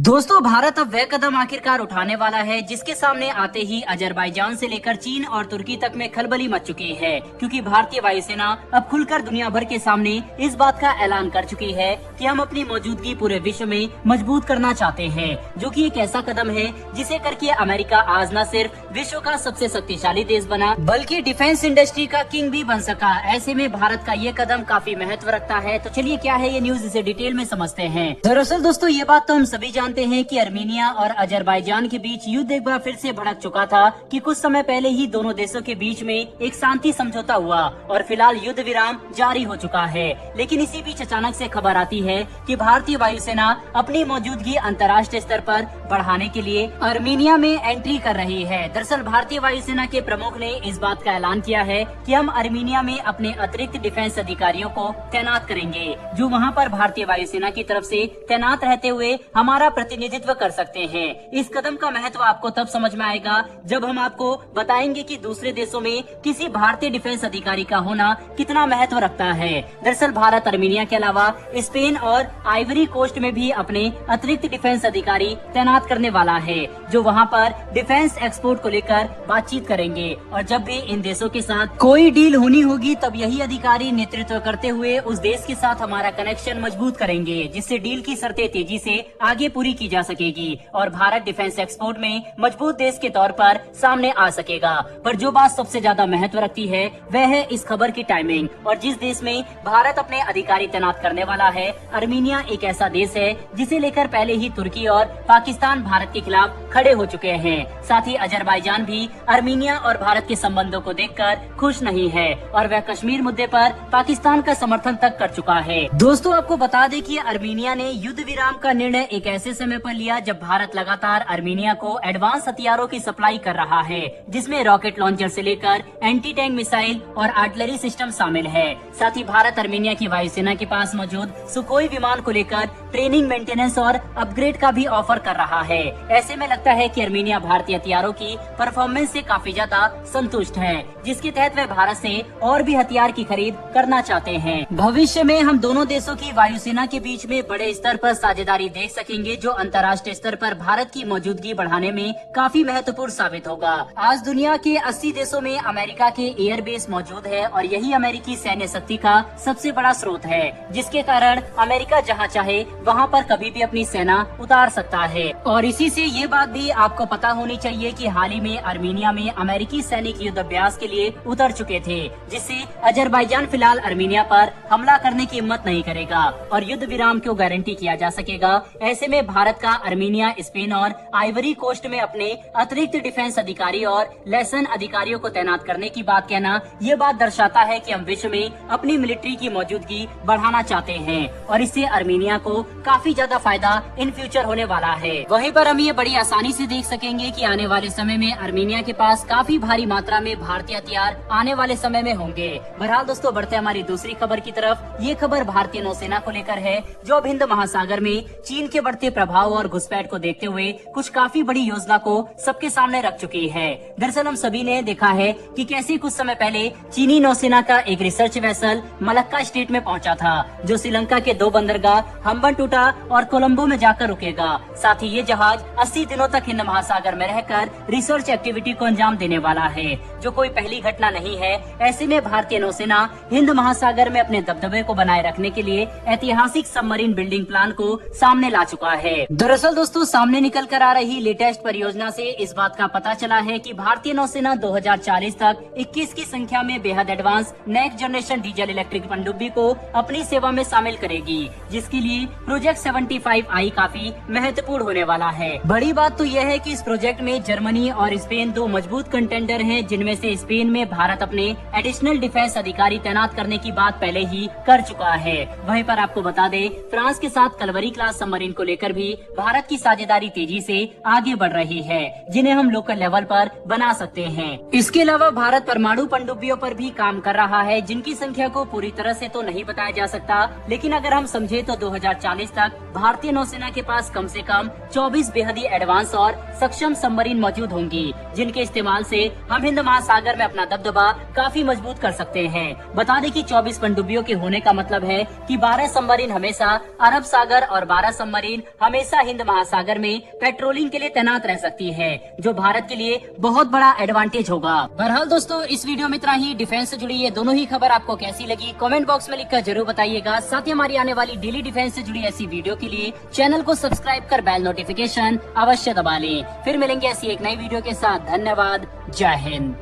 दोस्तों, भारत अब वह कदम आखिरकार उठाने वाला है जिसके सामने आते ही अजरबैजान से लेकर चीन और तुर्की तक में खलबली मच चुकी है, क्योंकि भारतीय वायुसेना अब खुलकर दुनिया भर के सामने इस बात का ऐलान कर चुकी है कि हम अपनी मौजूदगी पूरे विश्व में मजबूत करना चाहते हैं, जो कि एक ऐसा कदम है जिसे करके अमेरिका आज न सिर्फ विश्व का सबसे शक्तिशाली देश बना, बल्कि डिफेंस इंडस्ट्री का किंग भी बन सका। ऐसे में भारत का ये कदम काफी महत्व रखता है। तो चलिए, क्या है ये न्यूज, इसे डिटेल में समझते हैं। दरअसल दोस्तों, ये बात तो हम सभी जानते हैं कि आर्मीनिया और अजरबैजान के बीच युद्ध एक बार फिर से भड़क चुका था कि कुछ समय पहले ही दोनों देशों के बीच में एक शांति समझौता हुआ और फिलहाल युद्ध विराम जारी हो चुका है। लेकिन इसी बीच अचानक से खबर आती है कि भारतीय वायुसेना अपनी मौजूदगी अंतर्राष्ट्रीय स्तर पर बढ़ाने के लिए आर्मीनिया में एंट्री कर रही है। दरअसल भारतीय वायुसेना के प्रमुख ने इस बात का ऐलान किया है कि हम आर्मीनिया में अपने अतिरिक्त डिफेंस अधिकारियों को तैनात करेंगे, जो वहाँ पर भारतीय वायुसेना की तरफ से तैनात रहते हुए हमारा प्रतिनिधित्व कर सकते हैं। इस कदम का महत्व आपको तब समझ में आएगा जब हम आपको बताएंगे कि दूसरे देशों में किसी भारतीय डिफेंस अधिकारी का होना कितना महत्व रखता है। दरअसल भारत आर्मीनिया के अलावा स्पेन और आइवरी कोस्ट में भी अपने अतिरिक्त डिफेंस अधिकारी तैनात करने वाला है, जो वहाँ पर डिफेंस एक्सपोर्ट को लेकर बातचीत करेंगे। और जब भी इन देशों के साथ कोई डील होनी होगी, तब यही अधिकारी नेतृत्व करते हुए उस देश के साथ हमारा कनेक्शन मजबूत करेंगे, जिससे डील की शर्तें तेजी से आगे पूरी की जा सकेगी और भारत डिफेंस एक्सपोर्ट में मजबूत देश के तौर पर सामने आ सकेगा। पर जो बात सबसे ज्यादा महत्व रखती है वह है इस खबर की टाइमिंग। और जिस देश में भारत अपने अधिकारी तैनात करने वाला है, आर्मीनिया एक ऐसा देश है जिसे लेकर पहले ही तुर्की और पाकिस्तान भारत के खिलाफ खड़े हो चुके हैं। साथ ही अजरबैजान भी आर्मीनिया और भारत के संबंधों को देखकर खुश नहीं है और वह कश्मीर मुद्दे पर पाकिस्तान का समर्थन तक कर चुका है। दोस्तों, आपको बता दें कि आर्मीनिया ने युद्ध विराम का निर्णय एक ऐसे समय पर लिया जब भारत लगातार आर्मीनिया को एडवांस हथियारों की सप्लाई कर रहा है, जिसमें रॉकेट लॉन्चर से लेकर एंटी टैंक मिसाइल और आर्टिलरी सिस्टम शामिल है। साथ ही भारत आर्मीनिया की वायुसेना के पास मौजूद सुखोई विमान को लेकर ट्रेनिंग, मेंटेनेंस और अपग्रेड का भी ऑफर कर रहा है। ऐसे में लगता है कि आर्मीनिया भारतीय हथियारों की परफॉर्मेंस से काफी ज्यादा संतुष्ट है, जिसके तहत वह भारत से और भी हथियार की खरीद करना चाहते हैं। भविष्य में हम दोनों देशों की वायुसेना के बीच में बड़े स्तर पर साझेदारी देख सकेंगे, जो अंतर्राष्ट्रीय स्तर पर भारत की मौजूदगी बढ़ाने में काफी महत्वपूर्ण साबित होगा। आज दुनिया के 80 देशों में अमेरिका के एयर बेस मौजूद है और यही अमेरिकी सैन्य शक्ति का सबसे बड़ा स्रोत है, जिसके कारण अमेरिका जहां चाहे वहां पर कभी भी अपनी सेना उतार सकता है। और इसी से ये बात भी आपको पता होनी चाहिए कि हाल ही में आर्मीनिया में अमेरिकी सैनिक युद्ध अभ्यास के लिए उतर चुके थे, जिससे अजरबैजान फिलहाल आर्मीनिया पर हमला करने की हिम्मत नहीं करेगा और युद्ध विराम को गारंटी किया जा सकेगा। ऐसे में भारत का आर्मीनिया, स्पेन और आइवरी कोस्ट में अपने अतिरिक्त डिफेंस अधिकारी और लेसन अधिकारियों को तैनात करने की बात कहना, ये बात दर्शाता है कि हम विश्व में अपनी मिलिट्री की मौजूदगी बढ़ाना चाहते हैं और इससे आर्मीनिया को काफी ज्यादा फायदा इन फ्यूचर होने वाला है। वहीं पर हम ये बड़ी आसानी से देख सकेंगे कि आने वाले समय में आर्मीनिया के पास काफी भारी मात्रा में भारतीय हथियार आने वाले समय में होंगे। बहरहाल दोस्तों, बढ़ते हमारी दूसरी खबर की तरफ। ये खबर भारतीय नौसेना को लेकर है, जो अब हिंद महासागर में चीन के बढ़ते प्रभाव और घुसपैठ को देखते हुए कुछ काफी बड़ी योजना को सबके सामने रख चुकी है। दरअसल हम सभी ने देखा है कि कैसे कुछ समय पहले चीनी नौसेना का एक रिसर्च वेसल मलक्का स्ट्रेट में पहुंचा था, जो श्रीलंका के 2 बंदरगाह हम्बनटोटा और कोलंबो में जाकर रुकेगा। साथ ही ये जहाज 80 दिनों तक हिंद महासागर में रहकर रिसर्च एक्टिविटी को अंजाम देने वाला है, जो कोई पहली घटना नहीं है। ऐसे में भारतीय नौसेना हिंद महासागर में अपने दबदबे को बनाए रखने के लिए ऐतिहासिक सबमरीन बिल्डिंग प्लान को सामने ला चुका है। दरअसल दोस्तों, सामने निकल कर आ रही लेटेस्ट परियोजना से इस बात का पता चला है कि भारतीय नौसेना 2040 तक 21 की संख्या में बेहद advance next generation diesel electric पनडुब्बी को अपनी सेवा में शामिल करेगी, जिसके लिए प्रोजेक्ट 75I काफी महत्वपूर्ण होने वाला है। बड़ी बात तो यह है कि इस प्रोजेक्ट में जर्मनी और स्पेन 2 मजबूत कंटेंडर हैं, जिनमें से स्पेन में भारत अपने एडिशनल डिफेंस अधिकारी तैनात करने की बात पहले ही कर चुका है। वहीं पर आपको बता दें, फ्रांस के साथ कलवरी क्लास सबमरीन को लेकर भी भारत की साझेदारी तेजी से आगे बढ़ रही है, जिन्हें हम लोकल लेवल पर बना सकते हैं। इसके अलावा भारत परमाणु पनडुब्बियों पर भी काम कर रहा है, जिनकी संख्या को पूरी तरह से तो नहीं बताया जा सकता, लेकिन अगर हम समझे तो 2040 2040 तक भारतीय नौसेना के पास कम से कम 24 बेहद ही एडवांस और सक्षम सबमरीन मौजूद होंगी, जिनके इस्तेमाल से हम हिंद महासागर में अपना दबदबा काफी मजबूत कर सकते हैं। बता दें कि 24 पनडुब्बियों के होने का मतलब है कि 12 सबमरीन हमेशा अरब सागर और 12 सबमरीन हमेशा हिंद महासागर में पेट्रोलिंग के लिए तैनात रह सकती है, जो भारत के लिए बहुत बड़ा एडवांटेज होगा। बहरहाल दोस्तों, इस वीडियो में इतना ही। डिफेंस से जुड़ी ये दोनों ही खबर आपको कैसी लगी कमेंट बॉक्स में लिखकर जरूर बताइएगा। साथ ही हमारी आने वाली डेली डिफेंस से जुड़ी ऐसी वीडियो के लिए चैनल को सब्सक्राइब कर बेल नोटिफिकेशन अवश्य दबा लें। फिर मिलेंगे ऐसी एक नई वीडियो के साथ। धन्यवाद। जय हिंद।